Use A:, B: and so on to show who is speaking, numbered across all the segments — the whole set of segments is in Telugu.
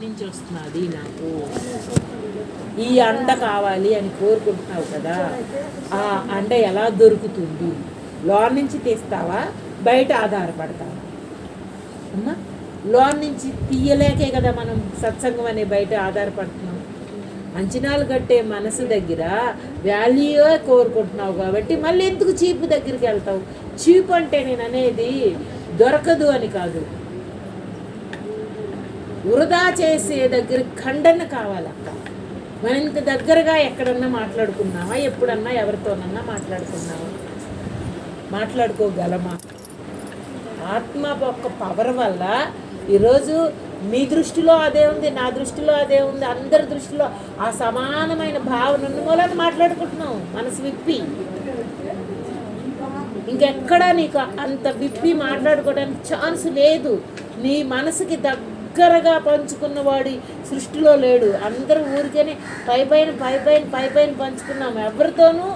A: నుంచి వస్తున్నది నాకు ఈ అండ కావాలి అని కోరుకుంటున్నావు కదా, ఆ అండ ఎలా దొరుకుతుంది? లోన్ నుంచి తీస్తావా, బయట ఆధారపడతావా? అమ్మా, లోన్ నుంచి తీయలేకే కదా మనం సత్సంగం అనే బయట ఆధారపడుతున్నాం. అంచనాలు కట్టే మనసు దగ్గర వాల్యూ కోరుకుంటున్నావు కాబట్టి మళ్ళీ ఎందుకు చీపు దగ్గరికి వెళ్తావు? చీపు అంటే నేను అనేది దొరకదు అని కాదు, వృధా చేసే దగ్గర ఖండన కావాలక్క. మనం ఇంత దగ్గరగా ఎక్కడన్నా మాట్లాడుకున్నావా? ఎప్పుడన్నా ఎవరితోనన్నా మాట్లాడుకోగలమా? ఆత్మ యొక్క పవర్ వల్ల ఈరోజు మీ దృష్టిలో అదే ఉంది, నా దృష్టిలో అదే ఉంది, అందరి దృష్టిలో ఆ సమానమైన భావన ఉన్న మూలాన్ని మాట్లాడుకుంటున్నాం మనసు విప్పి. ఇంకెక్కడా నీకు అంత విప్పి మాట్లాడుకోవడానికి ఛాన్స్ లేదు. నీ మనసుకి దగ్గరగా పంచుకున్నవాడి సృష్టిలో లేడు. అందరూ ఊరికేనే పై పైన పంచుకున్నాము. ఎవరితోనూ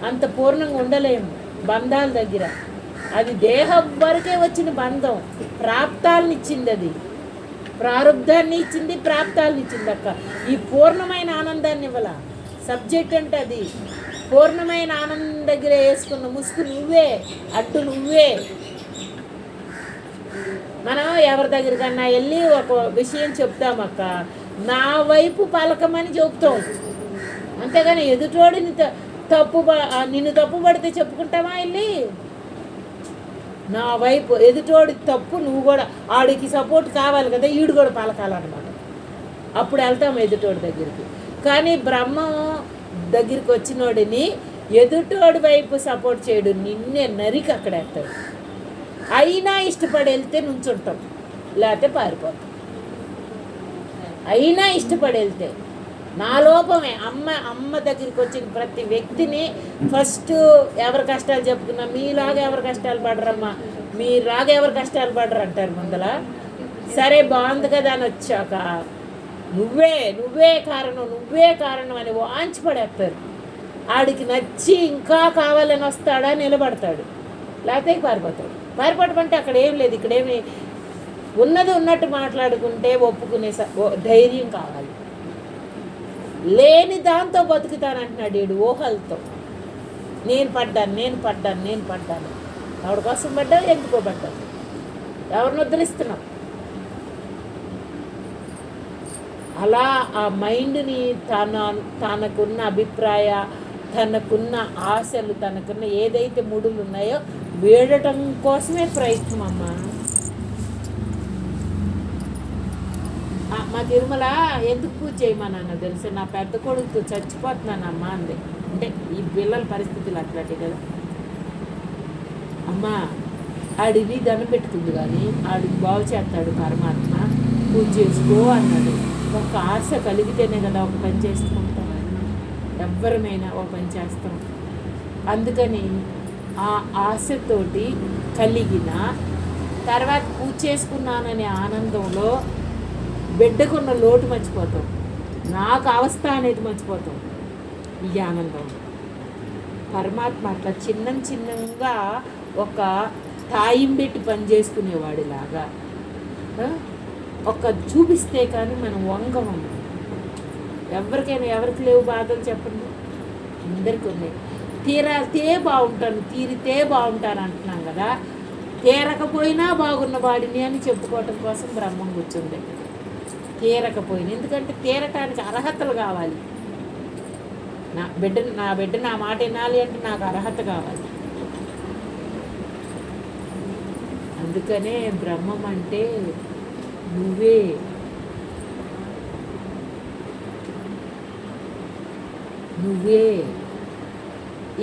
A: అంత పూర్ణంగా ఉండలేము బంధాల దగ్గర. అది దేహం వరకే వచ్చిన బంధం, ప్రాప్తాలను ఇచ్చింది, అది ప్రారంధాన్ని ఇచ్చింది, ప్రాప్తాలను ఇచ్చింది అక్క. ఈ పూర్ణమైన ఆనందాన్ని ఇవ్వాల. సబ్జెక్ట్ అంటే అది పూర్ణమైన ఆనందం దగ్గర వేసుకున్న ముసుగు నువ్వే, అడ్డు నువ్వే. మనం ఎవరి దగ్గరికన్నా వెళ్ళి ఒక విషయం చెప్తామక్క, నా వైపు పలకమని చెప్తాం, అంతేగాని ఎదుటోడిని నిన్ను తప్పు పడితే చెప్పుకుంటామా? వెళ్ళి నా వైపు ఎదుటోడి తప్పు, నువ్వు కూడా ఆడికి సపోర్ట్ కావాలి కదా, ఈడు కూడా పలకాలన్నమాట. అప్పుడు వెళ్తాం ఎదుటోడి దగ్గరికి. కానీ బ్రహ్మం దగ్గరికి వచ్చినోడిని ఎదుటోడి వైపు సపోర్ట్ చేయడు, నిన్నే నరికి అక్కడ వేస్తాడు. అయినా ఇష్టపడి వెళ్తే నుంచుంటాం, లేకపోతే పారిపోతాం. అయినా ఇష్టపడి వెళ్తే నా లోపమే. అమ్మ దగ్గరికి వచ్చిన ప్రతి వ్యక్తిని ఫస్ట్ ఎవరి కష్టాలు చెప్పుకున్నా, మీలాగా ఎవరు కష్టాలు పడరమ్మా, మీలాగా ఎవరు కష్టాలు పడరు అంటారు ముందల. సరే బాగుంది కదా అని వచ్చాక నువ్వే కారణం అని వాంచి పడేస్తారు. ఆడికి నచ్చి ఇంకా కావాలని వస్తాడా, నిలబడతాడు, లేకపోతే పారిపోతాడు. పారిపోవటం అంటే అక్కడ ఏం లేదు, ఇక్కడేమి ఉన్నది ఉన్నట్టు మాట్లాడుకుంటే ఒప్పుకునే ధైర్యం కావాలి. లేని దాంతో బతుకుతానంటున్నాడు వీడు, ఊహలతో. నేను పడ్డాను. ఎవరి కోసం పడ్డావు, ఎందుకో పడ్డావు, ఎవరిని వదిలిస్తున్నావు? అలా ఆ మైండ్ని తనకున్న అభిప్రాయ, తనకున్న ఆశలు, తనకున్న ఏదైతే ముడులు ఉన్నాయో వీడటం కోసమే ప్రయత్నం అమ్మా. మా తిరుమల ఎందుకు పూజ చేయమన్నా తెలుసు, నా పెద్ద కొడుకు చచ్చిపోతున్నానమ్మా అంది. అంటే ఈ పిల్లల పరిస్థితులు అట్లాంటివి కదా అమ్మా. ఆడిని దండం పెట్టుకుంది కానీ ఆడికి బాగు చేస్తాడు పరమాత్మ, పూజ చేసుకో అన్నాడు. ఒక ఆశ కలిగితేనే కదా ఒక పని చేసుకుంటాం, ఎవ్వరమైనా ఒక పని చేస్తాం. అందుకని ఆ ఆశతోటి కలిగిన తర్వాత పూజ చేసుకున్నాననే ఆనందంలో బిడ్డకున్న లోటు మర్చిపోతాం, నాకు అవస్థ అనేది మర్చిపోతాం. ఈ ఆనందం పరమాత్మ అట్లా చిన్నగా ఒక తాయిం పెట్టి పని చేసుకునేవాడిలాగా ఒక చూపిస్తే కానీ మనం వంగము. ఎవరికి లేవు బాధలు చెప్పండి, అందరికీ ఉన్నాయి. తీరితే బాగుంటాను అంటున్నాం కదా, తీరకపోయినా బాగున్న వాడిని అని చెప్పుకోవటం కోసం బ్రహ్మం కూర్చుంది. తీరకపోయినా, ఎందుకంటే తీరటానికి అర్హతలు కావాలి. నా బిడ్డ నా మాట వినాలి అంటే నాకు అర్హత కావాలి. అందుకనే బ్రహ్మం అంటే నువ్వే.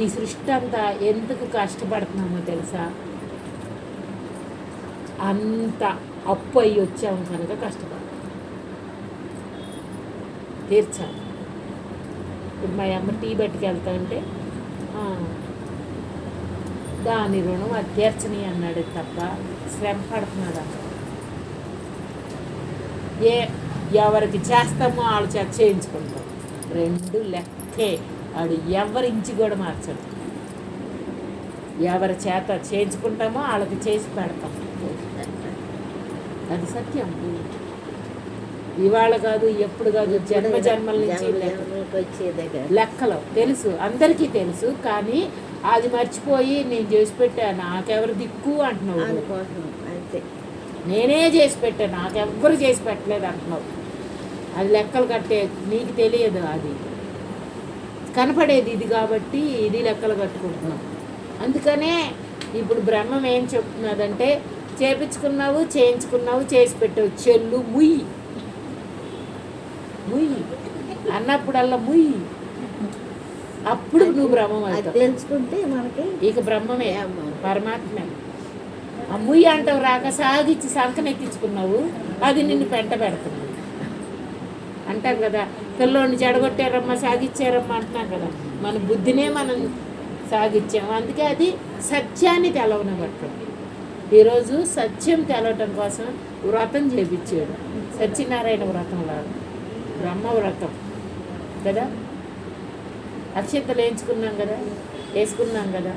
A: ఈ సృష్టి అంతా ఎందుకు కష్టపడుతున్నామో తెలుసా? అంత అప్పు అయ్యి వచ్చాము కనుక కష్టపడతాం, తీర్చాలి. ఇప్పుడు మా అమ్మ టీ బట్టికి వెళ్తా అంటే దాని రుణం అది తీర్చని అన్నాడు తప్ప శ్రమ పడుతున్నాడు అన్న. ఎవరికి చేస్తామో వాళ్ళ చేత చేయించుకుంటాం, రెండు లెక్కే. వాడు ఎవరి ఇంచి కూడా మార్చడు. ఎవరి చేత చేయించుకుంటామో వాళ్ళకి చేసి పెడతాం, అది సత్యం. ఇవాళ కాదు, ఎప్పుడు కాదు, జన్మ జన్మల నుంచి లెక్కలు తెలుసు, అందరికీ తెలుసు. కానీ అది మర్చిపోయి నేను చేసి పెట్టా, నాకెవరు దిక్కు అంటున్నావు.
B: అంతే,
A: నేనే చేసి పెట్టా, నాకెవ్వరు చేసి పెట్టలేదు అంటున్నావు. అది లెక్కలు కట్టే నీకు తెలియదు, అది కనపడేది ఇది కాబట్టి ఇది లెక్కలు కట్టుకుంటున్నాం. అందుకనే ఇప్పుడు బ్రహ్మం ఏం చెప్తున్నదంటే, చేపించుకున్నావు, చేయించుకున్నావు, చేసి పెట్టావు, చెల్లు ముయ్యి ముయ్యి అన్నప్పుడల్లా ముయ్యి, అప్పుడు నువ్వు బ్రహ్మం అవుతావు.
B: తెలుసుకుంటే మనకి
A: ఇక బ్రహ్మమే, పరమాత్మే. ఆ ముయ్యి అంటావు రాక సాగిచ్చి సంకనెక్కించుకున్నావు, అది నిన్ను పెంట పెడుతుంది. అంటాం కదా, పిల్లోడిని చెడగొట్టారమ్మా, సాగిచ్చారమ్మా అంటున్నాం కదా. మన బుద్ధినే మనం సాగిచ్చాము. అందుకే అది సత్యాన్ని తెలవనబట్టం. ఈరోజు సత్యం తెలవటం కోసం వ్రతం చేపించాడు, సత్యనారాయణ వ్రతం లాగా, బ్రహ్మ వ్రతం కదా. అక్షంతలు వేయించుకున్నాం కదా, వేసుకున్నాం కదా.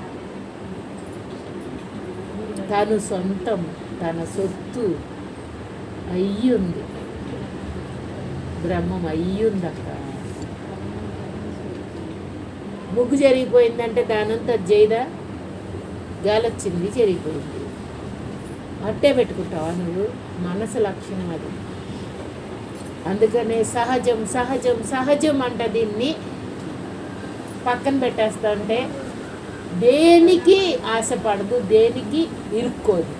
A: తను సొంతం, తన సొత్తు అయ్యుంది, బ్రహ్మం అయ్యుంది. అక్కడ ముగ్గు జరిగిపోయిందంటే దానంతా జైదా, గాలొచ్చింది, జరిగిపోయింది. అట్టే పెట్టుకుంటావా నువ్వు? మనసు లక్షణం అది. అందుకనే సహజం సహజం సహజం అంట. దీన్ని పక్కన పెట్టేస్తా ఉంటే దేనికి ఆశపడదు, దేనికి ఇరుక్కోదు.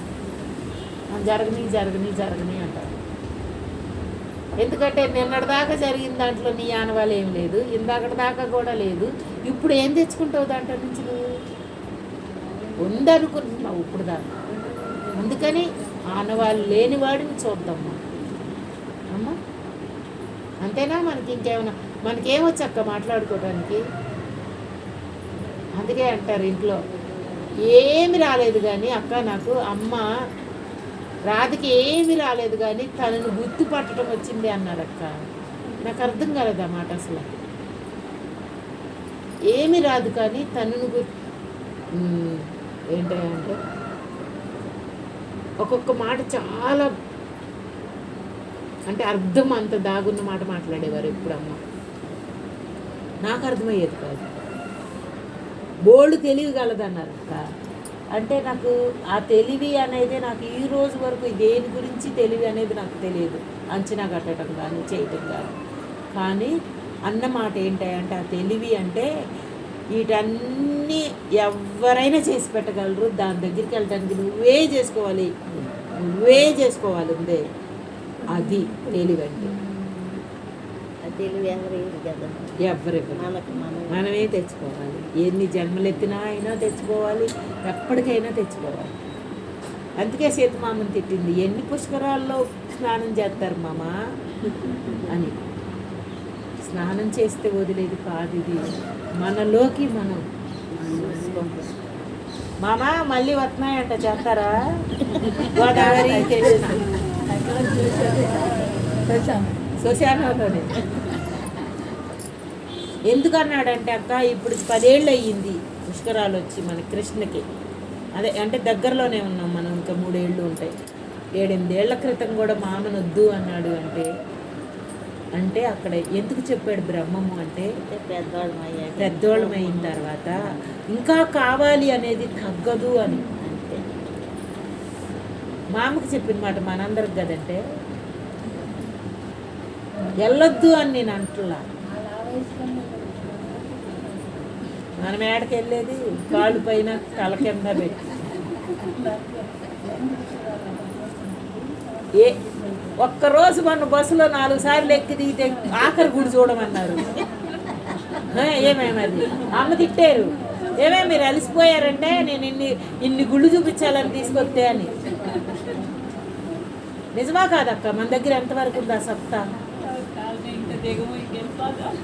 A: జరగని జరగని జరగని అంటారు. ఎందుకంటే నిన్నటిదాకా జరిగిన దాంట్లో నీ ఆనవాళ్ళు ఏం లేదు, ఇందాకటి దాకా కూడా లేదు. ఇప్పుడు ఏం తెచ్చుకుంటావు దాంట్లో నుంచి? నువ్వు ఉందనుకుంటున్నావు ఇప్పుడు దాకా. అందుకని ఆనవాళ్ళు లేని వాడిని చూద్దామ్మా అమ్మా. అంతేనా? మనకి ఇంకేమైనా, మనకేమొచ్చక్క మాట్లాడుకోవడానికి? అందుకే అంటారు ఇంట్లో ఏమి రాలేదు కానీ అక్క, నాకు అమ్మ రాధికి ఏమి రాలేదు కానీ తనను గుర్తుపట్టడం వచ్చింది అన్నారక్క. నాకు అర్థం కాలేదు ఆ మాట అసలు. ఏమి రాదు కానీ తనను ఏంటంటే ఒక్కొక్క మాట చాలా అంటే అర్థం అంత దాగున్న మాట మాట్లాడేవారు ఎప్పుడమ్మ. నాకు అర్థమయ్యేది కాదు. బోల్డ్ తెలివి కలదన్నారు అక్క. అంటే నాకు ఆ తెలివి అనేది నాకు ఈ రోజు వరకు దేని గురించి తెలివి అనేది నాకు తెలియదు, అంచనా కట్టడం కానీ చేయటం కానీ. కానీ అన్నమాట ఏంటంటే ఆ తెలివి అంటే వీటన్నీ ఎవరైనా చేసి పెట్టగలరు. దాని దగ్గరికి వెళ్ళడానికి నువ్వే చేసుకోవాలి ఉందే. అది తెలివి అంటే.
B: తెలివి
A: ఎవరు మనమే తెచ్చుకోవాలి. ఎన్ని జన్మలు ఎత్తినా అయినా తెచ్చుకోవాలి, ఎప్పటికైనా తెచ్చుకోవాలి. అందుకే సీతమామని తిట్టింది, ఎన్ని పుష్కరాల్లో స్నానం చేస్తారు మామ అని. స్నానం చేస్తే వదిలేదు కాదు ఇది, మనలోకి మనం. మామ మళ్ళీ వస్తున్నాయంట, చేస్తారా? గోదావరి శ్మశానంలోనే. ఎందుకన్నాడంటే అక్క, ఇప్పుడు 10 ఏళ్ళు అయ్యింది పుష్కరాలు వచ్చి మన కృష్ణకి. అదే అంటే దగ్గరలోనే ఉన్నాం మనం, ఇంకా 3 ఏళ్ళు ఉంటాయి. 7-8 ఏళ్ల క్రితం కూడా మామనొద్దు అన్నాడు. అంటే అక్కడ ఎందుకు చెప్పాడు బ్రహ్మము అంటే, పెద్దోళ్ళం అయిన తర్వాత ఇంకా కావాలి అనేది తగ్గదు అని. అంతే మామకు చెప్పిన మాట మనందరికి కదంటే, వెళ్ళొద్దు అని నేను అంటున్నా. మనం ఏడకి వెళ్ళేది కాళ్ళు పైన తల కింద పెట్టి. ఒక్కరోజు మన బస్సులో 4 సార్లు ఎక్కి దిగితే ఆఖరి గుడి చూడమన్నారు. ఏమేమది అమ్మ తిట్టారు. మీరు అలసిపోయారంటే నేను ఇన్ని గుళ్ళు చూపించాలని తీసుకొస్తే అని. నిజమా కాదక్క? మన దగ్గర ఎంతవరకు ఉందా సత్తా?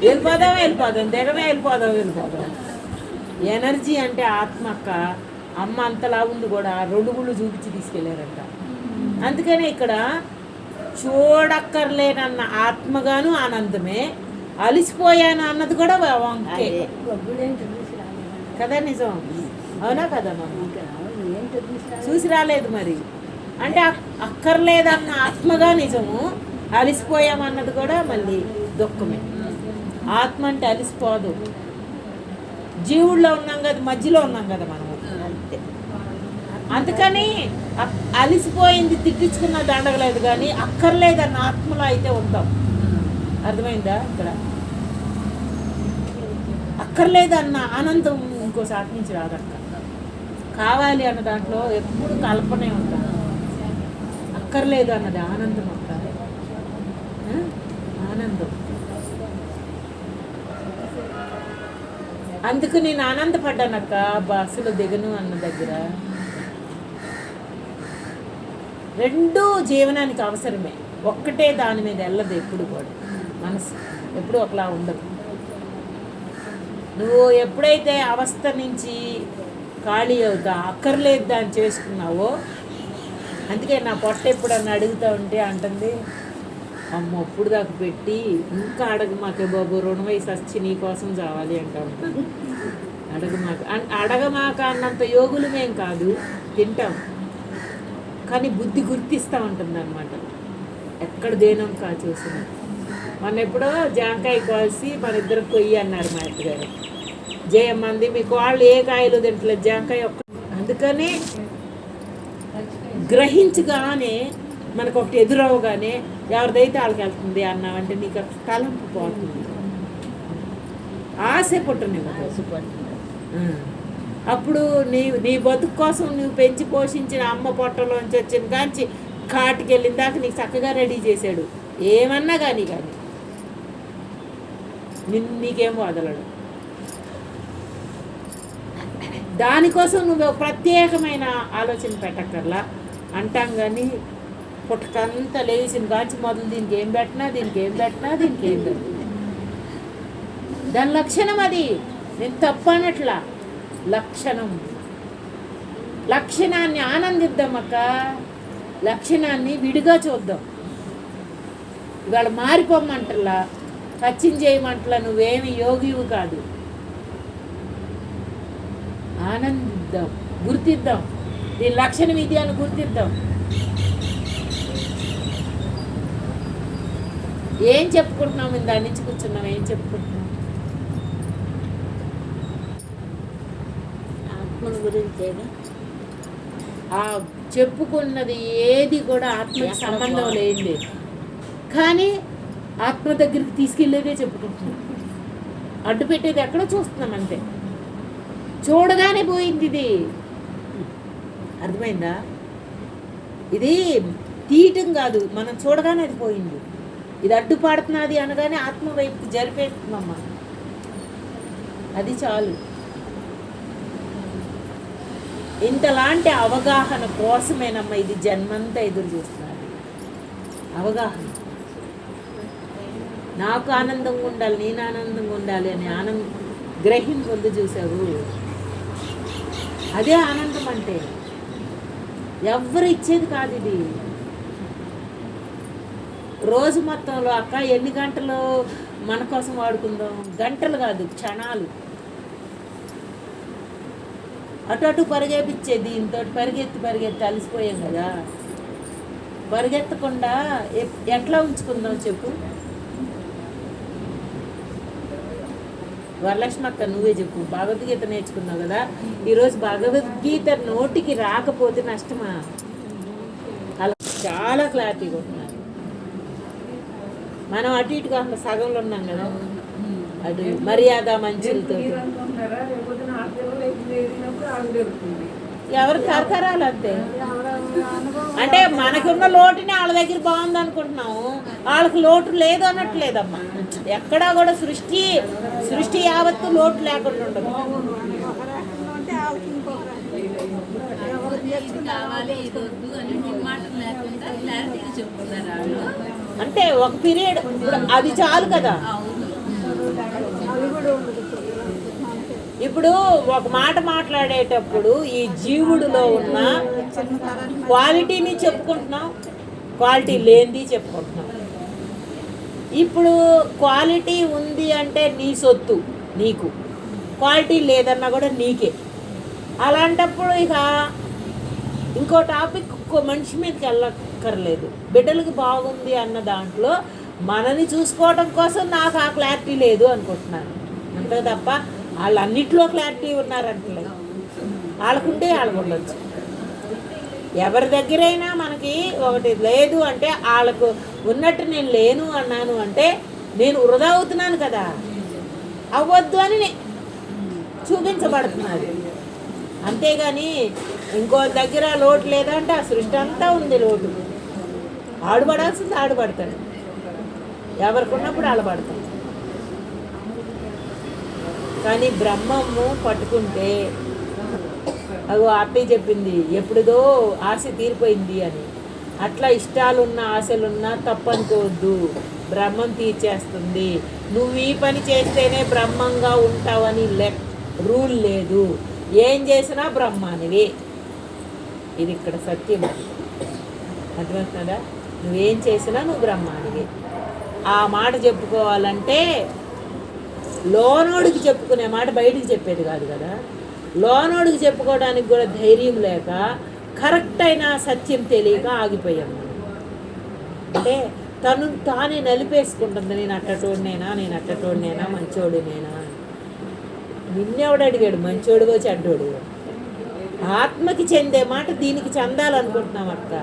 A: వెళ్ళిపోదాం దిగమే వెళ్ళిపోదాం. ఎనర్జీ అంటే ఆత్మ అక్క. అమ్మ అంతలా ఉంది కూడా 2 గుళ్ళు చూపించి తీసుకెళ్ళారంట. అందుకనే ఇక్కడ చూడక్కర్లేనన్న ఆత్మగాను ఆనందమే, అలిసిపోయాను అన్నది కూడా వంకే కదా. నిజం అవునా కదా? చూసి రాలేదు మరి అంటే అక్కర్లేదన్న ఆత్మగా నిజము, అలిసిపోయామన్నది కూడా మళ్ళీ దుఃఖమే. ఆత్మ అంటే అలిసిపోదు. జీవుల్లో ఉన్నాం కదా, మధ్యలో ఉన్నాం కదా మనము.
B: అంతే.
A: అందుకని అలిసిపోయింది తిట్టించుకున్న దండగలేదు, కానీ అక్కర్లేదన్న ఆత్మలో అయితే ఉందాం. అర్థమైందా? ఇక్కడ అక్కర్లేదన్న ఆనందం ఇంకోసారి నుంచి రాదక్క. కావాలి అన్న దాంట్లో ఎప్పుడు కల్పనే ఉంటాను. అక్కర్లేదు అన్నది ఆనందం అక్క. ఆనందం. అందుకు నేను ఆనందపడ్డానక్క బస్సులో దిగను అన్న దగ్గర. రెండూ జీవనానికి అవసరమే, ఒక్కటే దాని మీద వెళ్ళదు ఎప్పుడు కూడా. మనసు ఎప్పుడు ఒకలా ఉండదు. నువ్వు ఎప్పుడైతే అవస్థ నుంచి ఖాళీ అవుతా అక్కర్లేదు దాన్ని చేసుకున్నావో, అందుకే నా పొట్ట ఎప్పుడన్నా అడుగుతూ ఉంటే అంటుంది, అమ్మ అప్పుడు దాకా పెట్టి ఇంకా అడగమాకే బాబు, రుణవయసు వచ్చి నీ కోసం చావాలి అంటా ఉంటాను. అడగమాక అన్నంత యోగులు మేం కాదు, తింటాం, కానీ బుద్ధి గుర్తిస్తూ ఉంటుంది అనమాట. ఎక్కడ దేనం చూసిన. మన ఎప్పుడో జాంకాయ కోసి మన ఇద్దరికి కొయ్యి అన్నారు మా అత్తగారు. జయమ్మంది మీకు వాళ్ళు ఏ కాయలు తింటలేదు, జాంకాయ ఒక్క. అందుకని గ్రహించగానే మనకు ఒకటి ఎదురవగానే ఎవరిదైతే వాళ్ళకి వెళ్తుంది అన్నామంటే నీకు తలంపు పోతుంది, ఆశ పుట్టనివ్వదు. అప్పుడు నీ బతుకు కోసం నువ్వు పెంచి పోషించిన అమ్మ పొట్టలోంచి వచ్చిన కాంచి కాటికి వెళ్ళిన దాకా నీకు చక్కగా రెడీ చేశాడు. ఏమన్నా కానీ నీకేం వదలడు. దానికోసం నువ్వు ప్రత్యేకమైన ఆలోచన పెట్టక్కర్లా అంటాం. కానీ పుట్టకంతా లేచిన కాంచి మొదలు దీనికి ఏం పెట్టినా దాని లక్షణం అది. నేను తప్పనట్లా, లక్షణాన్ని ఆనందిద్దాం అక్క. లక్షణాన్ని విడిగా చూద్దాం. ఇవాళ మారిపోమంటలా, సత్యం చేయమంటలా, నువ్వేమి యోగివు కాదు. ఆనందిద్దాం, గుర్తిద్దాం, దీని లక్షణం ఇది అని గుర్తిద్దాం. ఏం చెప్పుకుంటున్నాం? దాని నుంచి కూర్చున్నాం, ఏం చెప్పుకుంటున్నాం?
B: ఆత్మను గురించేగా.
A: ఆ చెప్పుకున్నది ఏది కూడా ఆత్మకి సంబంధం లేనిది, కానీ ఆత్మ దగ్గరికి తీసుకెళ్ళేదే చెప్పుకుంటున్నాం. అడ్డు పెట్టేది ఎక్కడో చూస్తున్నాం అంతే. చూడగానే పోయింది ఇది. అర్థమైందా? ఇది తీయటం కాదు, మనం చూడగానే అది పోయింది. ఇది అడ్డుపడుతున్నది అనగానే ఆత్మ వైపుకి జరిపేస్తున్నామ్మా. అది చాలు. ఇంతలాంటి అవగాహన కోసమేనమ్మా ఇది జన్మంతా ఎదురు చూస్తున్నారు. అవగాహన. నాకు ఆనందంగా ఉండాలి, నేను ఆనందంగా ఉండాలి అని గ్రహింపు పొంది చూసావు. అదే ఆనందం అంటే. ఎవరు ఇచ్చేది కాదు ఇది. రోజు మొత్తంలో అక్క ఎన్ని గంటలు మన కోసం వాడుకుందాం? గంటలు కాదు, క్షణాలు. అటు పరిగెత్తిచ్చే దీంతో పరిగెత్తి అలసిపోయాం కదా. పరిగెత్తకుండా ఎట్లా ఉంచుకుందాం చెప్పు? వరలక్ష్మి అక్క నువ్వే చెప్పు. భగవద్గీత నేర్చుకున్నావు కదా, ఈరోజు భగవద్గీత నోటికి రాకపోతే నష్టమా? అలా చాలా క్లారిటీగా ఉంటున్నారు. మనం అటు ఇటు కాకుండా సగంలో ఉన్నాం కదా. అటు మర్యాద మంచులతో ఎవరు తరతరాలు అంతే. అంటే మనకున్న లోటుని వాళ్ళ దగ్గర బాగుంది అనుకుంటున్నాము, వాళ్ళకి లోటు లేదు అన్నట్లేదమ్మా. ఎక్కడా కూడా సృష్టి యావత్తు లోటు లేకుండా ఉండదు. అంటే ఒక పీరియడ్ అది చాలు కదా. ఇప్పుడు ఒక మాట మాట్లాడేటప్పుడు ఈ జీవుడిలో ఉన్న క్వాలిటీని చెప్పుకుంటున్నాం, క్వాలిటీ లేనిది చెప్పుకుంటున్నాం. ఇప్పుడు క్వాలిటీ ఉంది అంటే నీ సొత్తు నీకు, క్వాలిటీ లేదన్నా కూడా నీకే. అలాంటప్పుడు ఇక ఇంకో టాపిక్ ఇంకో మనిషి మీదకి వెళ్ళక్కర్లేదు. బిడ్డలకి బాగుంది అన్న దాంట్లో మనని చూసుకోవడం కోసం నాకు ఆ క్లారిటీ లేదు అనుకుంటున్నాను. అంతే తప్ప వాళ్ళు అన్నిట్లో క్లారిటీ ఉన్నారంటలేదు. వాళ్ళకుంటే వాళ్ళకు ఉండొచ్చు. ఎవరి దగ్గరైనా మనకి ఒకటి లేదు అంటే వాళ్ళకు ఉన్నట్టు నేను లేను అన్నాను అంటే నేను వృధా అవుతున్నాను కదా, అవ్వద్దు అని చూపించబడుతున్నది. అంతేగాని ఇంకో దగ్గర లోటు లేదంటే ఆ సృష్టి అంతా ఉంది లోటు. ఆడుపడాల్సింది ఆడుపడతాడు, ఎవరికి ఉన్నప్పుడు ఆడపడతాడు. కానీ బ్రహ్మము పట్టుకుంటే అగో అత్తయ్య చెప్పింది ఎప్పుడుదో ఆశ తీరిపోయింది అని. అట్లా ఇష్టాలున్నా ఆశలున్నా తప్పనుకోవద్దు, బ్రహ్మం తీర్చేస్తుంది. నువ్వు ఈ పని చేస్తేనే బ్రహ్మంగా ఉంటావని రూల్ లేదు. ఏం చేసినా బ్రహ్మానివి. ఇది ఇక్కడ సత్యం. అర్థమవుతుందా? నువ్వేం చేసినా నువ్వు బ్రహ్మానివి. ఆ మాట చెప్పుకోవాలంటే లోనోడికి చెప్పుకునే మాట బయటికి చెప్పేది కాదు కదా. లోనోడికి చెప్పుకోవడానికి కూడా ధైర్యం లేక కరెక్ట్ అయిన సత్యం తెలియక ఆగిపోయాము. అంటే తను తానే నలిపేసుకుంటుంది, నేను అట్టటోడినేనా మంచోడినేనా. నిన్నెవడు అడిగాడు మంచోడుగో చెడ్డోడు? ఆత్మకి చెందే మాట దీనికి చెందాలనుకుంటున్నాం అక్క,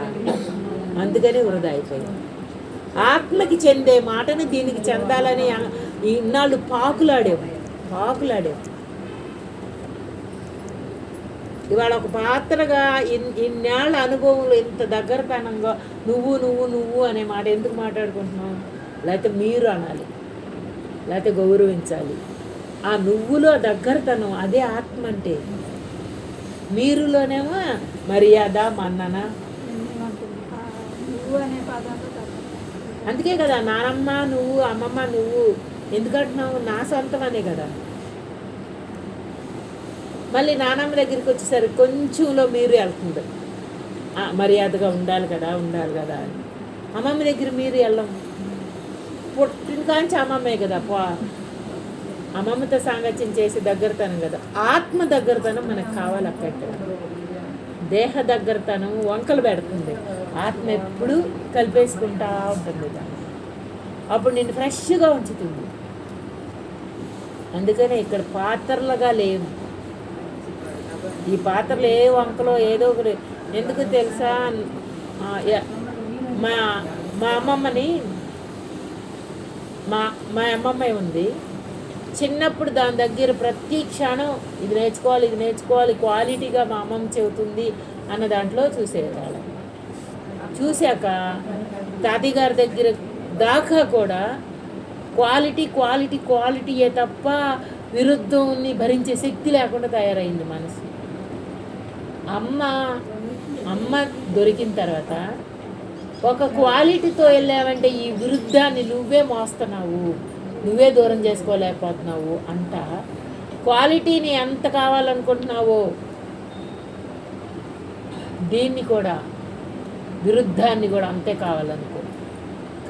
A: అందుకని వృధా అయిపోయింది. ఆత్మకి చెందే మాటని దీనికి చెందాలని ఇన్నాళ్ళు పాకులాడేము. ఇవాళ ఒక పాత్రగా ఇన్నేళ్ల అనుభవంలో ఇంత దగ్గరతనంగా నువ్వు నువ్వు నువ్వు అనే మాట ఎందుకు మాట్లాడుకుంటున్నావు? లేకపోతే మీరు అనాలి, లేకపోతే గౌరవించాలి. ఆ నువ్వులో దగ్గరతనం, అదే ఆత్మ అంటే. మీరులోనేమో మర్యాద మన్నన. అందుకే కదా నానమ్మ నువ్వు, అమ్మమ్మ నువ్వు ఎందుకంటున్నావు? నా సొంతం అనే కదా. మళ్ళీ నానమ్మ దగ్గరికి వచ్చేసరికి కొంచెంలో మీరు వెళ్తుంది, మర్యాదగా ఉండాలి కదా అని. అమ్మమ్మ దగ్గర మీరు వెళ్ళం, పుట్టిన కాంచి అమ్మమ్మే కదా. అమ్మమ్మతో సాంగత్యం చేసి దగ్గరతనం కదా. ఆత్మ దగ్గరతనం మనకు కావాలి. అక్కడ దేహ దగ్గరతనం వంకలు పెడుతుంది, ఆత్మ ఎప్పుడు కలిపేసుకుంటా ఉంటుంది దాన్ని. అప్పుడు నిన్ను ఫ్రెష్గా ఉంచుతుంది. అందుకనే ఇక్కడ పాత్రలుగా లేవు. ఈ పాత్రలు ఏ వంకలో ఏదో ఒకటి. ఎందుకు తెలుసా? మా అమ్మమ్మని మా అమ్మమ్మ ఉంది. చిన్నప్పుడు దాని దగ్గర ప్రతి క్షణం ఇది నేర్చుకోవాలి క్వాలిటీగా మా అమ్మమ్మ చెబుతుంది అన్న దాంట్లో చూసేవాళ్ళం. చూశాక తాతయ్య గారి దగ్గర దాకా కూడా క్వాలిటీయే తప్ప విరుద్ధాన్ని భరించే శక్తి లేకుండా తయారైంది మనసు. అమ్మ దొరికిన తర్వాత ఒక క్వాలిటీతో వెళ్ళావంటే ఈ విరుద్ధాన్ని నువ్వే మోస్తున్నావు, నువ్వే దూరం చేసుకోలేకపోతున్నావు అంట. క్వాలిటీని ఎంత కావాలనుకుంటున్నావో దీన్ని కూడా, విరుద్ధాన్ని కూడా అంతే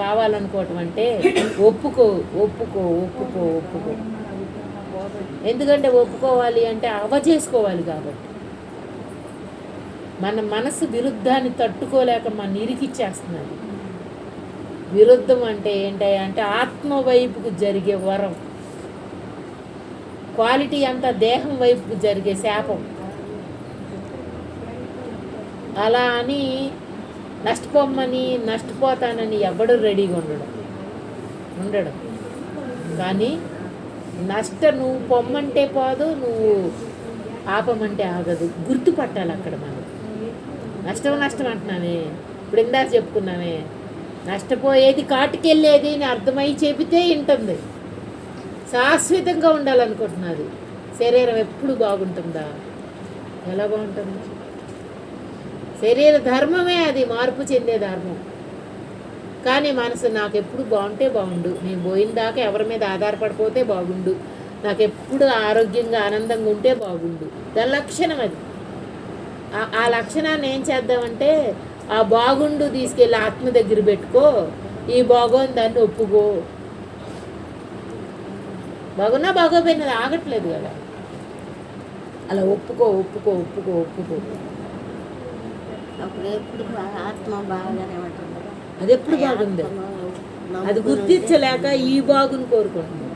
A: కావాలనుకోవటం అంటే ఒప్పుకో. ఎందుకంటే ఒప్పుకోవాలి అంటే చేసుకోవాలి కాబట్టి. మన మనసు విరుద్ధాన్ని తట్టుకోలేక మన ఇరికిచ్చేస్తున్నది. విరుద్ధం అంటే ఏంటంటే ఆత్మ వైపుకు జరిగే వరం, క్వాలిటీ అంతా దేహం వైపుకు జరిగే శాపం. అలా అని నష్టపోతానని ఎవడు రెడీగా ఉండడం. కానీ నువ్వు పొమ్మంటే పోదు, నువ్వు ఆపమంటే ఆగదు. గుర్తుపట్టాలి అక్కడ మనం. నష్టం అంటున్నామే, ఇప్పుడు ఇందాక చెప్పుకున్నామే. నష్టపోయేది కాటుకెళ్ళేది అని అర్థమై చెబితే వింటుంది. శాశ్వతంగా ఉండాలనుకుంటున్నది. శరీరం ఎప్పుడు బాగుంటుందా? ఎలా బాగుంటుంది? శరీర ధర్మమే అది, మార్పు చెందే ధర్మం. కానీ మనసు నాకు ఎప్పుడు బాగుంటే బాగుండు, నేను పోయిన దాకా ఎవరి మీద ఆధారపడిపోతే బాగుండు, నాకు ఎప్పుడు ఆరోగ్యంగా ఆనందంగా ఉంటే బాగుండు. దాని లక్షణం అది. ఆ లక్షణాన్ని ఏం చేద్దామంటే ఆ బాగుండు తీసుకెళ్ళి ఆత్మ దగ్గర పెట్టుకో, ఈ బాగోని దాన్ని ఒప్పుకో. బాగున్నా బాగోపోయినది ఆగట్లేదు కదా. అలా ఒప్పుకో.
B: అప్పుడు ఎప్పుడు ఆత్మ బాగానే ఉంటుంది.
A: అది ఎప్పుడు బాగుంది, అది గుర్తించలేక ఈ బాగుని కోరుకుంటుంది.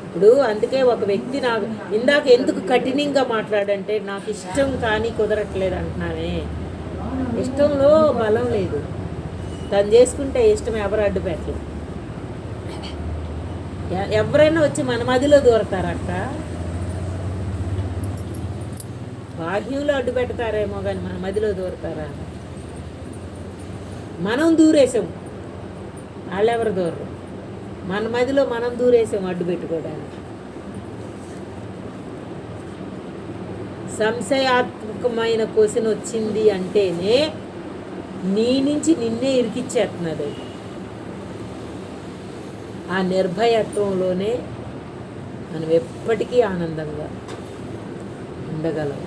A: ఇప్పుడు అందుకే ఒక వ్యక్తి నాకు ఇందాక ఎందుకు కఠినంగా మాట్లాడంటే నాకు ఇష్టం కానీ కుదరట్లేదు అంటున్నానే. ఇష్టంలో బలం లేదు, తను చేసుకుంటే ఇష్టం ఎవరు అడ్డు పెట్టలేదు. ఎవరైనా వచ్చి మన మదిలో దూరతారా అక్క? బాహ్యంలో అడ్డు పెడతారేమో కానీ మన మదిలో దూరతారా? మనం దూరేసాం, వాళ్ళెవరు దూరరు. మన మదిలో మనం దూరేసాం అడ్డు పెట్టుకోవడానికి. సంశయాత్మకమైన క్వశ్చన్ వచ్చింది అంటేనే నీ నుంచి నిన్నే ఇరికిచ్చేస్తున్నది. ఆ నిర్భయత్వంలోనే మనం ఎప్పటికీ ఆనందంగా ఉండగలం.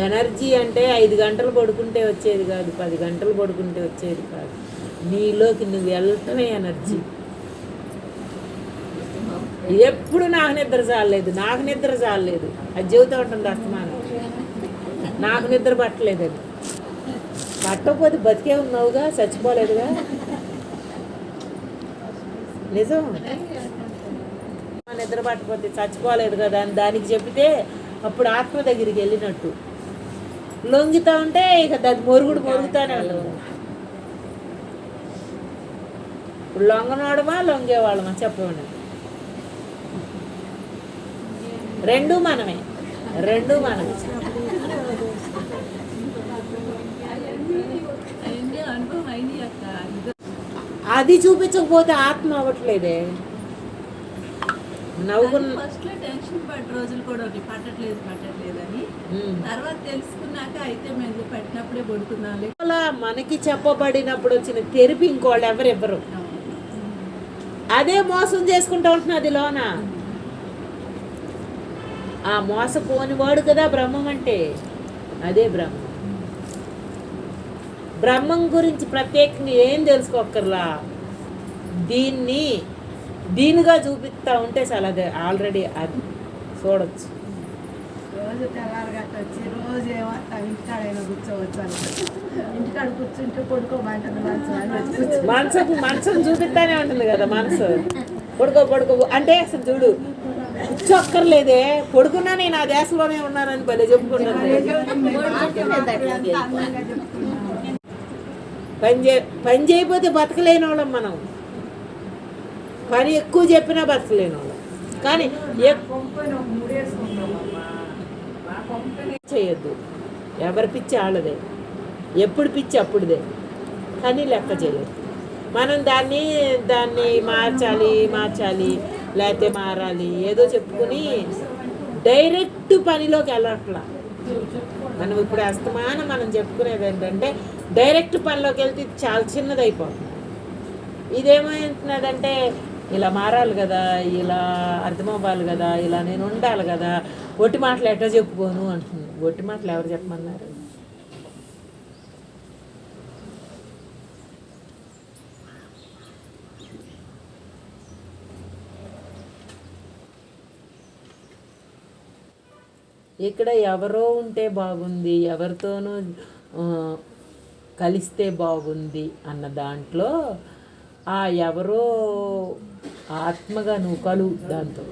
A: ఎనర్జీ అంటే 5 గంటలు పడుకుంటే వచ్చేది కాదు, 10 గంటలు పడుకుంటే వచ్చేది కాదు. నీలోకి నువ్వు వెళ్ళటమే ఎనర్జీ. ఎప్పుడు నాకు నిద్ర చాలలేదు, నాకు నిద్ర చాలలేదు అది చెబుతూ ఉంటుంది అస్తమానం. నాకు నిద్ర పట్టలేదని. పట్టకపోతే బతికే ఉన్నావుగా, చచ్చిపోలేదుగా. నిజం, నిద్ర పట్టకపోతే చచ్చిపోలేదు కదా అని దానికి చెబితే అప్పుడు ఆత్మ దగ్గరికి వెళ్ళినట్టు. లొంగితా ఉంటే ఇక దాని మొరుగుతానే ఉంటుంది. ఇప్పుడు లొంగనోడమా లొంగేవాళ్ళమా చెప్పండి? రెండూ మనమే. అది చూపించకపోతే ఆత్మ అవ్వట్లేదే.
C: ఫస్ట్ లో టెన్షన్ పడ్డ రోజులు కూడా పట్టట్లేదు అని తర్వాత తెలుసుకున్నాక అయితే మేము పెట్టినప్పుడే పడుకున్నాను.
A: అలా మనకి చెప్పబడినప్పుడు వచ్చిన తెరిపి ఇంకోళ్ళు ఎవరెవ్వరు. అదే మోసం చేసుకుంటూ ఉంటున్నది లోన. ఆ మోసపోని వాడు కదా బ్రహ్మం అంటే. అదే బ్రహ్మం. బ్రహ్మం గురించి ప్రత్యేకంగా ఏం తెలుసుకోక్కర్లా. దీనిగా చూపిస్తా ఉంటే చాలా ఆల్రెడీ అది చూడొచ్చు.
C: రోజు తెల్లారగట్ట వచ్చి రోజు ఏమంటాం ఇంటికాడైనా కూర్చోవచ్చు ఇంటికాడ కూర్చుంటే పడుకోమంటుంది.
A: మనసు చూపిస్తానే ఉంటుంది కదా. మనసు పడుకో అంటే అసలు చూడు కూర్చోక్కర్లేదే, పడుకున్నా నేను ఆ దేశంలోనే ఉన్నానని భలే చెప్పుకుంటాను. పని చేయకపోతే బతకలేని వాళ్ళం మనం. పని ఎక్కువ చెప్పినా బతకలేని వాళ్ళం. కానీ చేయొద్దు. ఎవరి పిచ్చి వాళ్ళదే, ఎప్పుడు పిచ్చి అప్పుడుదే. కానీ లెక్క చేయొద్దు. మనం దాన్ని మార్చాలి లేకపోతే మారాలి ఏదో చెప్పుకుని డైరెక్ట్ పనిలోకి వెళ్ళట్లా. మనం ఇప్పుడు అస్తమానం మనం చెప్పుకునేది ఏంటంటే డైరెక్ట్ పనిలోకి వెళ్తే చాలా చిన్నది అయిపోతుంది. ఇదేమవుతున్నదంటే ఇలా మారాలి కదా, ఇలా అర్థమవ్వాలి కదా, ఇలా నేను ఉండాలి కదా, ఒట్టి మాటలు ఎట్లా చెప్పుకోను అంటుంది. ఒట్టి మాటలు ఎవరు చెప్పమన్నారు? ఇక్కడ ఎవరో ఉంటే బాగుంది, ఎవరితోనూ కలిస్తే బాగుంది అన్న దాంట్లో ఆ ఎవరో ఆత్మగా నువ్వు కలువు దాంతో.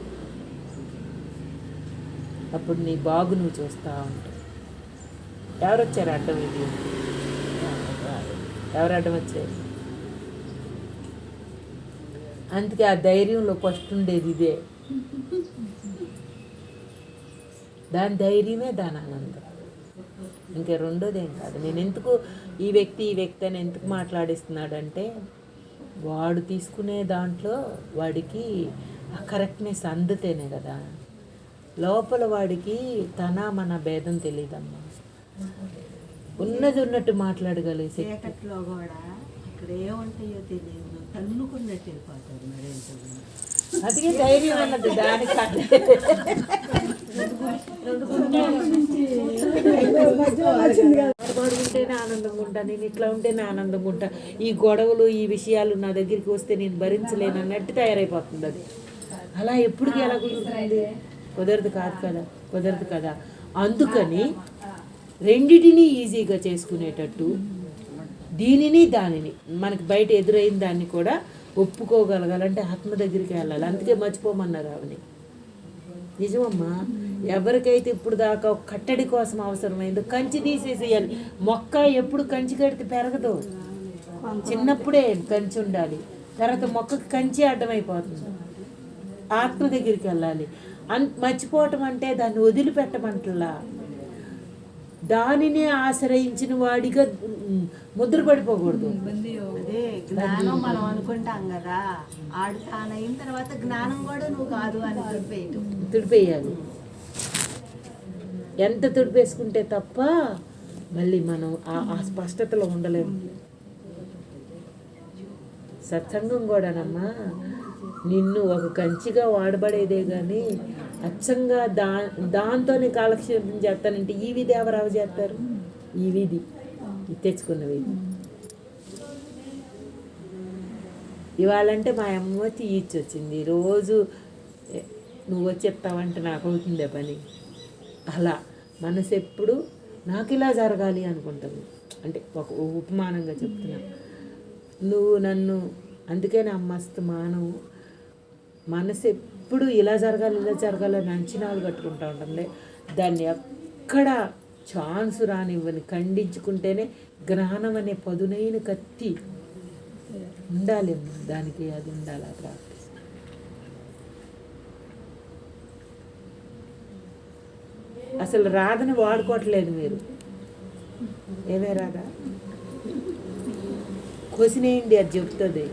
A: అప్పుడు నీ బాగు నువ్వు చూస్తూ ఉంటావు. ఎవరు వచ్చారు అడ్డం? ఇది ఎవరు అడ్డం వచ్చారు? అందుకే ఆ ధైర్యంలో ఫస్ట్ ఉండేది ఇదే. దాని ధైర్యమే దాని ఆనందం. ఇంకా రెండోది ఏం కాదు. నేను ఎందుకు ఈ వ్యక్తి అని ఎందుకు మాట్లాడిస్తున్నాడంటే వాడు తీసుకునే దాంట్లో వాడికి ఆ కరెక్ట్నెస్ అందుతేనే కదా. లోపల వాడికి మన భేదం తెలియదమ్మా. ఉన్నది ఉన్నట్టు మాట్లాడగలిగే
C: చీకట్లో కూడా ఇక్కడ ఏముంటాయో తెలియదు, తన్నుకున్నట్టు వెళ్ళిపోతారు.
A: అందుకే ధైర్యం అన్నది దానికంటే. ఉంటేనే ఆనందంగా ఉంటా, నేను ఇట్లా ఉంటేనే ఆనందంగా ఉంటా, ఈ గొడవలు ఈ విషయాలు నా దగ్గరికి వస్తే నేను భరించలేను అన్నట్టు తయారైపోతుంది అది. అలా ఎప్పుడు ఎలా కుదురుతుంది? కుదరదు కదా. అందుకని రెండిటిని ఈజీగా చేసుకునేటట్టు దీనిని దానిని మనకి బయట ఎదురైన దాన్ని కూడా ఒప్పుకోగలగాలంటే ఆత్మ దగ్గరికి వెళ్ళాలి. అందుకే మర్చిపోమన్నారు ఆవిని. నిజమమ్మా, ఎవరికైతే ఇప్పుడు దాకా కట్టడి కోసం అవసరమైందో కంచి తీసేసేయాలి. మొక్క ఎప్పుడు కంచి కడితే పెరగదు. చిన్నప్పుడే కంచి ఉండాలి, తర్వాత మొక్కకి కంచి అడ్డమైపోతుంది. ఆత్మ దగ్గరికి వెళ్ళాలి. మర్చిపోవటం అంటే దాన్ని వదిలిపెట్టమంటలా, దానినే ఆశ్రయించిన వాడిగా ముద్ర పడిపోకూడదు.
B: అదే జ్ఞానం మనం అనుకుంటాం కదా, ఆడు తానైన తర్వాత జ్ఞానం కూడా నువ్వు కాదు అని
A: తుడిపేయాలి. ఎంత తుడిపేసుకుంటే తప్ప మళ్ళీ మనం ఆ స్పష్టతలో ఉండలేము. సత్సంగం కూడానమ్మా నిన్ను ఒక కంచిగా వాడబడేదే కానీ అచ్చంగా దాంతోనే కాలక్షేపం చేస్తానంటే ఈ వీధి ఎవరు చేస్తారు? ఈ వీధి తెచ్చుకున్న వీధి. ఇవాళంటే మా అమ్మ వచ్చి ఈడ్చి వచ్చింది. రోజు నువ్వు వచ్చేస్తావంటే నాకు అవుతుందే పని. అలా మనసు ఎప్పుడు నాకు ఇలా జరగాలి అనుకుంటుంది. అంటే ఒక ఉపమానంగా చెప్తున్నా. నువ్వు నన్ను అందుకే నా మస్తు మానవు మనసు ఎప్పుడు ఇలా జరగాలి అని అంచనాలు కట్టుకుంటూ ఉంటుంది. దాన్ని ఎక్కడ ఛాన్స్ రానివ్వని ఖండించుకుంటేనే జ్ఞానం అనే పదునైన కత్తి ఉండాలి. దానికి అది ఉండాలి. ఆ ప్రాక్టీస్ అసలు రాధని వాడుకోవట్లేదు మీరు. ఏమే రాదా కొసినేయండి, అది చెప్తుంది.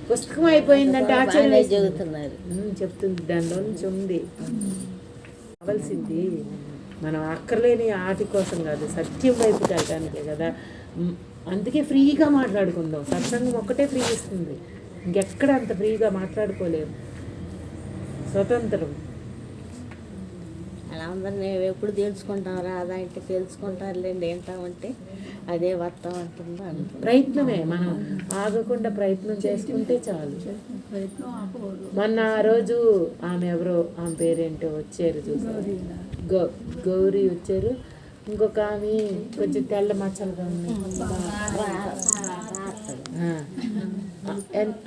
A: పుస్తకం అయిపోయిందంటే ఆశ్చర్యం
B: చెబుతున్నారు,
A: చెప్తుంది. దానిలో నుంచి ఉంది కావాల్సింది. మనం అక్కర్లేని ఆటి కోసం కాదు, సత్యం వైపు వెళ్ళడానికే కదా. అందుకే ఫ్రీగా మాట్లాడుకుందాం. సత్సంగం ఒక్కటే ఫ్రీ ఇస్తుంది, ఇంకెక్కడ అంత ఫ్రీగా మాట్లాడుకోలేము. స్వతంత్రం.
B: అలా ఉందని నేను ఎప్పుడు తెలుసుకుంటాం రాదా అంటే తెలుసుకుంటారులేండి ఏంటామంటే అదే వస్తాం అంటుందా అంటుంది.
A: ప్రయత్నమే, మనం ఆగకుండా ప్రయత్నం చేసుకుంటే చాలు. మొన్న ఆ రోజు ఆమె ఎవరో, ఆమె పేరేంటో వచ్చారు చూసారు, గౌరీ వచ్చారు. ఇంకొక ఆమె కొంచెం తెల్ల మచ్చలుగా ఉంది.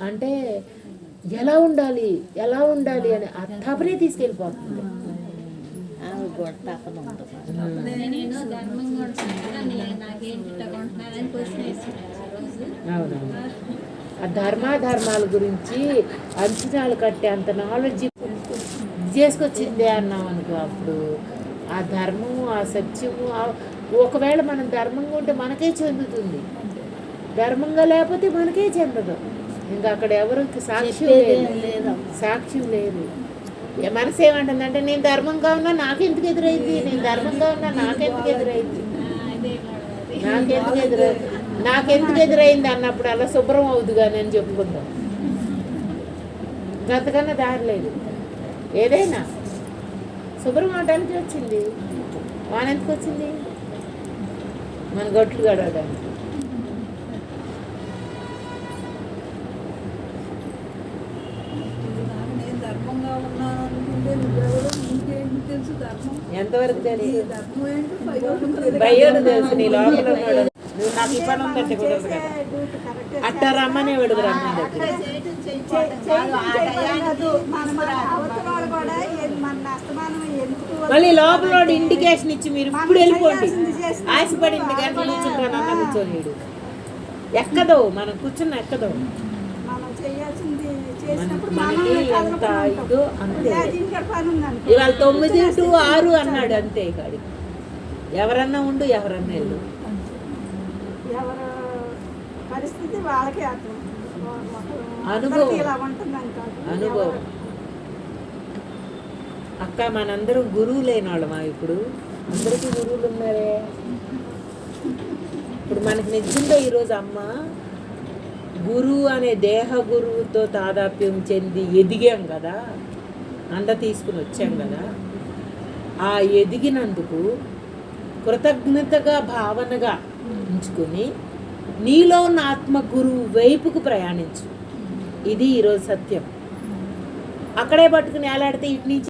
A: అంటే ఎలా ఉండాలి అని ఆ తపనే తీసుకెళ్ళిపోతుంది. అవునవును. ఆ ధర్మాల గురించి అంచనాలు కట్టే అంత నాలెడ్జ్ చేసుకొచ్చిందే అన్నాం అనుకో. అప్పుడు ఆ ధర్మము, ఆ సత్యము, ఒకవేళ మనం ధర్మంగా ఉంటే మనకే చెందుతుంది, ధర్మంగా లేకపోతే మనకే చెందదు. ఇంకా అక్కడ ఎవరికి సాక్ష్యం లేదు. మనసు ఏమంటుందంటే నేను ధర్మంగా ఉన్నా నాకెందుకు ఎదురైంది, నాకెందుకు ఎదురైంది అన్నప్పుడు అలా శుభ్రం అవుద్దు కానీ అని చెప్పుకుంటాం. గతకన్నా దారి లేదు. ఏదైనా శుభ్రం అవడానికి వచ్చింది, వానెందుకు వచ్చింది? మన గొట్లు గడవడానికి. ఎంతవరకు తెలుసు? భయ్యోడు తెలుసు, నీ లోపల ఉన్నాడు. నువ్వు నాకు ఈ పని ఉందంటే కుదరదు కదా. అట్ట రమ్మనే విడుగు రమ్మని మళ్ళీ లోపల ఇండికేషన్ ఇచ్చి మీరు ఇప్పుడు వెళ్ళిపోండి, ఆశపడి 2 గంటలు కూర్చుంటానన్నా కూర్చోలేడు. ఎక్కదో మనం కూర్చున్న ఎక్కదో. మనకి ఎంత ఇదో అంతే. ఇవాళ 9 to 6 అన్నాడు అంతే. కాడి ఎవరన్నా ఉండు, ఎవరన్నా వెళ్ళు. అనుభవం. అక్క మనందరం గురువు లేని వాళ్ళమా? ఇప్పుడు అందరికీ గురువులు ఉన్నారే. ఇప్పుడు మనకి నిజంగా ఈరోజు అమ్మ గురువు అనే దేహ గురువుతో తాదాప్యం చెంది ఎదిగాం కదా, తీసుకుని వచ్చాం కదా. ఆ ఎదిగినందుకు కృతజ్ఞతగా భావనగా ఉంచుకొని నీలో ఉన్న ఆత్మ గురువు వైపుకు ప్రయాణించు. ఇది ఈరోజు సత్యం. అక్కడే పట్టుకుని ఏలాడితే ఇటు నుంచి